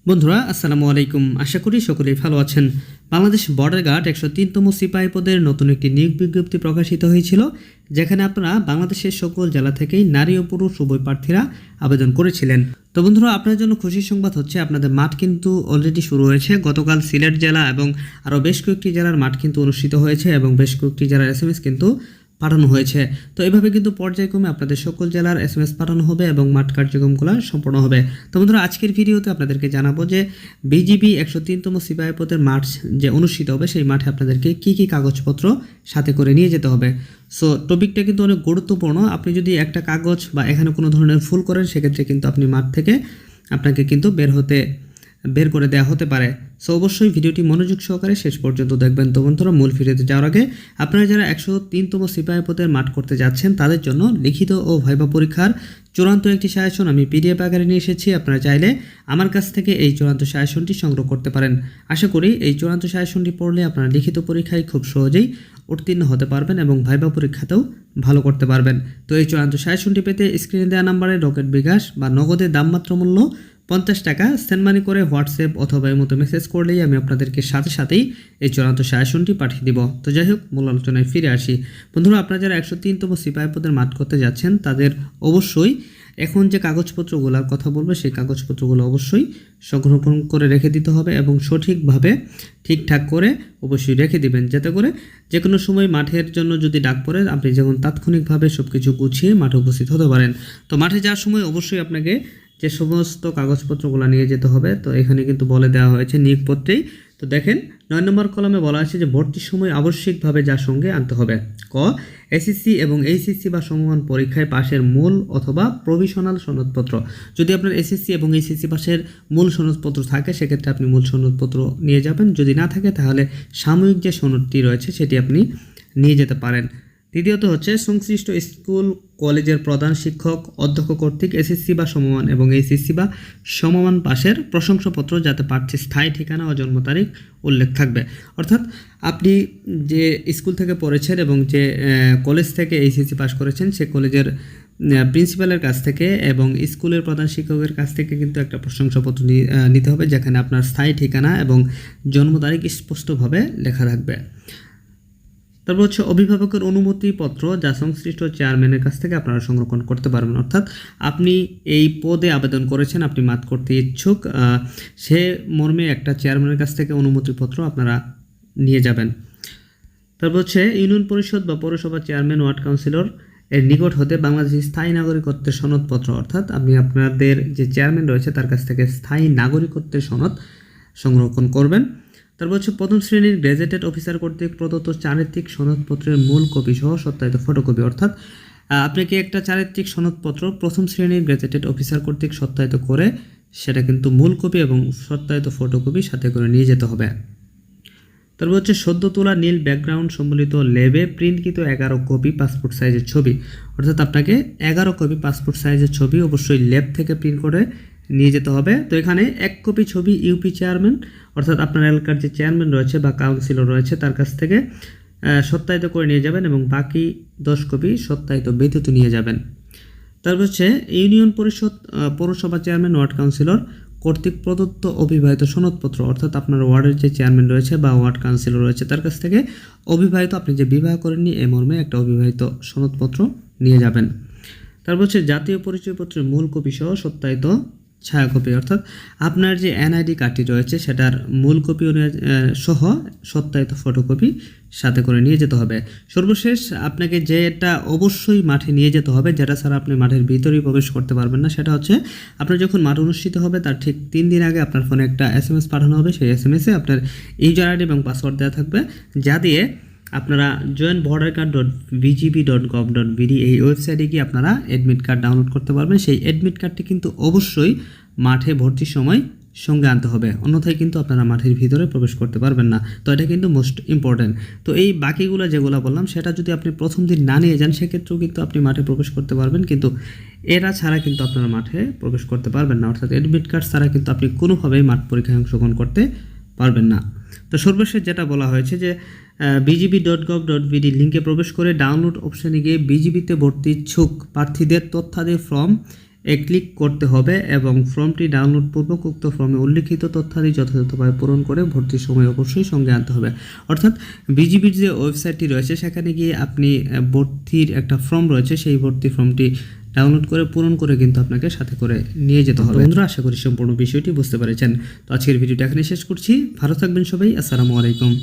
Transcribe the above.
বন্ধুরা আসসালামু আলাইকুম। আশা করি সকলেই ভালো আছেন। বাংলাদেশ বর্ডার গার্ড 103তম সিপাহী পদের নতুন একটি নিয়োগ বিজ্ঞপ্তি প্রকাশিত হয়েছিল, যেখানে আপনারা বাংলাদেশের সকল জেলা থেকেই নারী ও পুরুষ উভয় প্রার্থীরা আবেদন করেছিলেন। তো বন্ধুরা, আপনার জন্য খুশির সংবাদ হচ্ছে আপনাদের মাঠ কিন্তু অলরেডি শুরু হয়েছে। গতকাল সিলেট জেলা এবং আরও বেশ কয়েকটি জেলার মাঠ কিন্তু অনুষ্ঠিত হয়েছে এবং বেশ কয়েকটি জেলার SMS কিন্তু পাঠানো হয়েছে। তো এভাবে কিন্তু পর্যায়ক্রমে আপনাদের সকল জেলার SMS পাঠানো হবে এবং মাঠ কার্যক্রমগুলো সম্পন্ন হবে। তো বন্ধুরা, আজকের ভিডিওতে আপনাদেরকে জানাবো যে বিজিবি 103তম সিপাহী পদের মাঠ যে অনুষ্ঠিত হবে সেই মাঠে আপনাদেরকে কি কি কাগজপত্র সাথে করে নিয়ে যেতে হবে। সো টপিকটা কিন্তু অনেক গুরুত্বপূর্ণ। আপনি যদি একটা কাগজ বা এখানে কোনো ধরনের ভুল করেন, সেক্ষেত্রে কিন্তু আপনি মাঠ থেকে আপনাকে কিন্তু বের করে দেওয়া হতে পারে। সো অবশ্যই ভিডিওটি মনোযোগ সহকারে শেষ পর্যন্ত দেখবেন। তো বন্ধুরা, মূল ভিডিওতে যাওয়ার আগে আপনারা যারা 103তম সিপাহী পদের মাঠ করতে যাচ্ছেন তাদের জন্য লিখিত ও ভাইবা পরীক্ষার চূড়ান্ত একটি সাজেশন আমি PDF আকারে নিয়ে এসেছি। আপনারা চাইলে আমার কাছ থেকে এই চূড়ান্ত সাজেশনটি সংগ্রহ করতে পারেন। আশা করি এই চূড়ান্ত সাজেশনটি পড়লে আপনারা লিখিত পরীক্ষায় খুব সহজেই উত্তীর্ণ হতে পারবেন এবং ভাইবা পরীক্ষাতেও ভালো করতে পারবেন। তো এই চূড়ান্ত সাজেশনটি পেতে স্ক্রিনে দেওয়া নাম্বারে রকেট বিকাশ বা নগদের দামমাত্র মূল্য 50 টাকা সেন্ড মানি করে হোয়াটসঅ্যাপ অথবা এর মতো মেসেজ করলেই আমি আপনাদেরকে সাথেই এই চূড়ান্ত সাজেশনটি পাঠিয়ে দিব। তো যাই হোক, মূল আলোচনায় ফিরে আসি। বন্ধুরা, আপনারা যারা 103তম সিপাহী পদের মাঠ করতে যাচ্ছেন তাদের অবশ্যই এখন যে কাগজপত্রগুলোর কথা বলবো সেই কাগজপত্রগুলো অবশ্যই সংরক্ষণ করে রেখে দিতে হবে এবং সঠিকভাবে ঠিকঠাক করে অবশ্যই রেখে দিবেন, যাতে করে যে কোনো সময় মাঠের জন্য যদি ডাক পড়ে আপনি যেমন তাৎক্ষণিকভাবে সব কিছু গুছিয়ে মাঠে উপস্থিত হতে পারেন। তো মাঠে যাওয়ার সময় অবশ্যই আপনাকে যে সমস্ত কাগজপত্রগুলো নিয়ে যেতে হবে, তো এখানে কিন্তু বলে দেওয়া হয়েছে নিয়োগপত্রেই। তো দেখেন 9 নম্বর কলমে বলা আছে যে ভর্তির সময় আবশ্যিকভাবে যার সঙ্গে আনতে হবে ক SSC এবং HSC বা সমমান পরীক্ষায় পাশের মূল অথবা প্রভিশনাল সনদপত্র। যদি আপনার SSC এবং HSC পাশের মূল সনদপত্র থাকে সেক্ষেত্রে আপনি মূল সনদপত্র নিয়ে যাবেন। যদি না থাকে তাহলে সাময়িক যে সনদটি রয়েছে সেটি আপনি নিয়ে যেতে পারেন। দ্বিতীয়ত হচ্ছে সংশ্লিষ্ট স্কুল কলেজের প্রধান শিক্ষক অধ্যক্ষ কর্তৃক SSC বা সমমান এবং HSC বা সমমান পাশের প্রশংসাপত্র, যাতে প্রার্থীর স্থায়ী ঠিকানা ও জন্ম তারিখ উল্লেখ থাকবে। অর্থাৎ আপনি যে স্কুল থেকে পড়েছেন এবং যে কলেজ থেকে HSC পাস করেছেন সে কলেজের প্রিন্সিপালের কাছ থেকে এবং স্কুলের প্রধান শিক্ষকের কাছ থেকে কিন্তু একটা প্রশংসাপত্র নিতে হবে, যেখানে আপনার স্থায়ী ঠিকানা এবং জন্ম তারিখ স্পষ্টভাবে লেখা থাকবে। তারপর হচ্ছে অভিভাবকের অনুমতিপত্র, যা সংশ্লিষ্ট চেয়ারম্যানের কাছ থেকে আপনারা সংরক্ষণ করতে পারবেন। অর্থাৎ আপনি এই পদে আবেদন করেছেন, আপনি মাঠ করতে ইচ্ছুক, সে মর্মে একটা চেয়ারম্যানের কাছ থেকে অনুমতিপত্র আপনারা নিয়ে যাবেন। তারপর হচ্ছে ইউনিয়ন পরিষদ বা পৌরসভা চেয়ারম্যান, ওয়ার্ড কাউন্সিলর এর নিকট হতে বাংলাদেশের স্থায়ী নাগরিকত্বের সনদপত্র, অর্থাৎ আপনি আপনাদের যে চেয়ারম্যান রয়েছে তার কাছ থেকে স্থায়ী নাগরিকত্বের সনদ সংরক্ষণ করবেন। তারপর হচ্ছে প্রথম শ্রেণীর গ্র্যাজুয়েটেড অফিসার কর্তৃক প্রদত্ত চারিত্রিক সনদপত্রের মূল কপি সহ সত্যায়িত ফটোকপি। অর্থাৎ আপনাকে একটা চারিত্রিক সনদপত্র প্রথম শ্রেণীর গ্র্যাজুয়েটেড অফিসার কর্তৃক সত্যায়িত করে সেটা কিন্তু মূল কপি এবং সত্যায়িত ফটোকপি সাথে করে নিয়ে যেতে হবে। তারপর হচ্ছে সদ্য তোলা নীল ব্যাকগ্রাউন্ড সম্বলিত লেবে প্রিন্টকৃত 11 কপি পাসপোর্ট সাইজের ছবি। অর্থাৎ আপনাকে 11 কপি পাসপোর্ট সাইজের ছবি অবশ্যই ল্যাব থেকে প্রিন্ট করে নিয়ে যেতে হবে। তো এখানে 1 কপি ছবি ইউপি চেয়ারম্যান, অর্থাৎ আপনার এলাকার যে চেয়ারম্যান রয়েছে বা কাউন্সিলর রয়েছে তার কাছ থেকে সত্যায়িত করে নিয়ে যাবেন এবং বাকি 10 কপি সত্যায়িত ব্যতীত নিয়ে যাবেন। তারপর হচ্ছে ইউনিয়ন পরিষদ, পৌরসভা চেয়ারম্যান, ওয়ার্ড কাউন্সিলর কর্তৃক প্রদত্ত অবিবাহিত সনদপত্র, অর্থাৎ আপনার ওয়ার্ডের যে চেয়ারম্যান রয়েছে বা ওয়ার্ড কাউন্সিলর রয়েছে তার কাছ থেকে অবিবাহিত, আপনি যে বিবাহ করেননি এই মর্মে একটা অবিবাহিত সনদপত্র নিয়ে যাবেন। তারপর হচ্ছে জাতীয় পরিচয়পত্রের মূল কপি সহ সত্যায়িত ছায়াকপি, অর্থাৎ আপনার যে NID কার্ডটি রয়েছে সেটার মূল কপি সহ সত্যায়িত ফটোকপি সাথে করে নিয়ে যেতে হবে। সর্বশেষ আপনাকে যেটা অবশ্যই মাঠে নিয়ে যেতে হবে, যেটা ছাড়া আপনি মাঠের ভিতরেই প্রবেশ করতে পারবেন না, সেটা হচ্ছে আপনার যখন মাঠ অনুষ্ঠিত হবে তার ঠিক 3 দিন আগে আপনার ফোনে একটা SMS পাঠানো হবে। সেই SMS-এ আপনার ইউজার ID এবং পাসওয়ার্ড দেওয়া থাকবে, যা দিয়ে আপনারা joinbordercard.bgb.gov.bd এই ওয়েবসাইটে গিয়ে আপনারা অ্যাডমিট কার্ড ডাউনলোড করতে পারবেন। সেই অ্যাডমিট কার্ডটি কিন্তু অবশ্যই মাঠে ভর্তির সময় সঙ্গে আনতে হবে, অন্যথায় কিন্তু আপনারা মাঠের ভিতরে প্রবেশ করতে পারবেন না। তো এটা কিন্তু মোস্ট ইম্পর্ট্যান্ট। তো এই বাকিগুলো যেগুলো বললাম সেটা যদি আপনি প্রথম দিন না নিয়ে যান সেক্ষেত্রেও কিন্তু আপনি মাঠে প্রবেশ করতে পারবেন, কিন্তু এরা ছাড়া কিন্তু আপনারা মাঠে প্রবেশ করতে পারবেন না। অর্থাৎ অ্যাডমিট কার্ড ছাড়া কিন্তু আপনি কোনোভাবেই মাঠ পরীক্ষায় অংশগ্রহণ করতে পারবেন না। তো সর্বশেষ যেটা বলা হয়েছে যে bgb.gov.bd লিঙ্কে প্রবেশ করে ডাউনলোড অপশানে গিয়ে বিজিবিতে ভর্তি ইচ্ছুক প্রার্থীদের তথ্যাদি ফর্ম ক্লিক করতে হবে এবং ফর্মটি ডাউনলোড পূর্বক উক্ত ফর্মে উল্লিখিত তথ্যাদি যথাযথভাবে পূরণ করে ভর্তির সময় অবশ্যই সঙ্গে আনতে হবে। অর্থাৎ বিজিবির যে ওয়েবসাইটটি রয়েছে সেখানে গিয়ে আপনি ভর্তির একটা ফর্ম রয়েছে, সেই ভর্তি ফর্মটি ডাউনলোড করে পূরণ করে কিন্তু আপনাকে সাথে করে নিয়ে যেতে হবে। বন্ধুরা, আশা করি সম্পূর্ণ বিষয়টি বুঝতে পেরেছেন। তো আজকের ভিডিওটা এখানে শেষ করছি। ভালো থাকবেন সবাই। আসসালামু আলাইকুম।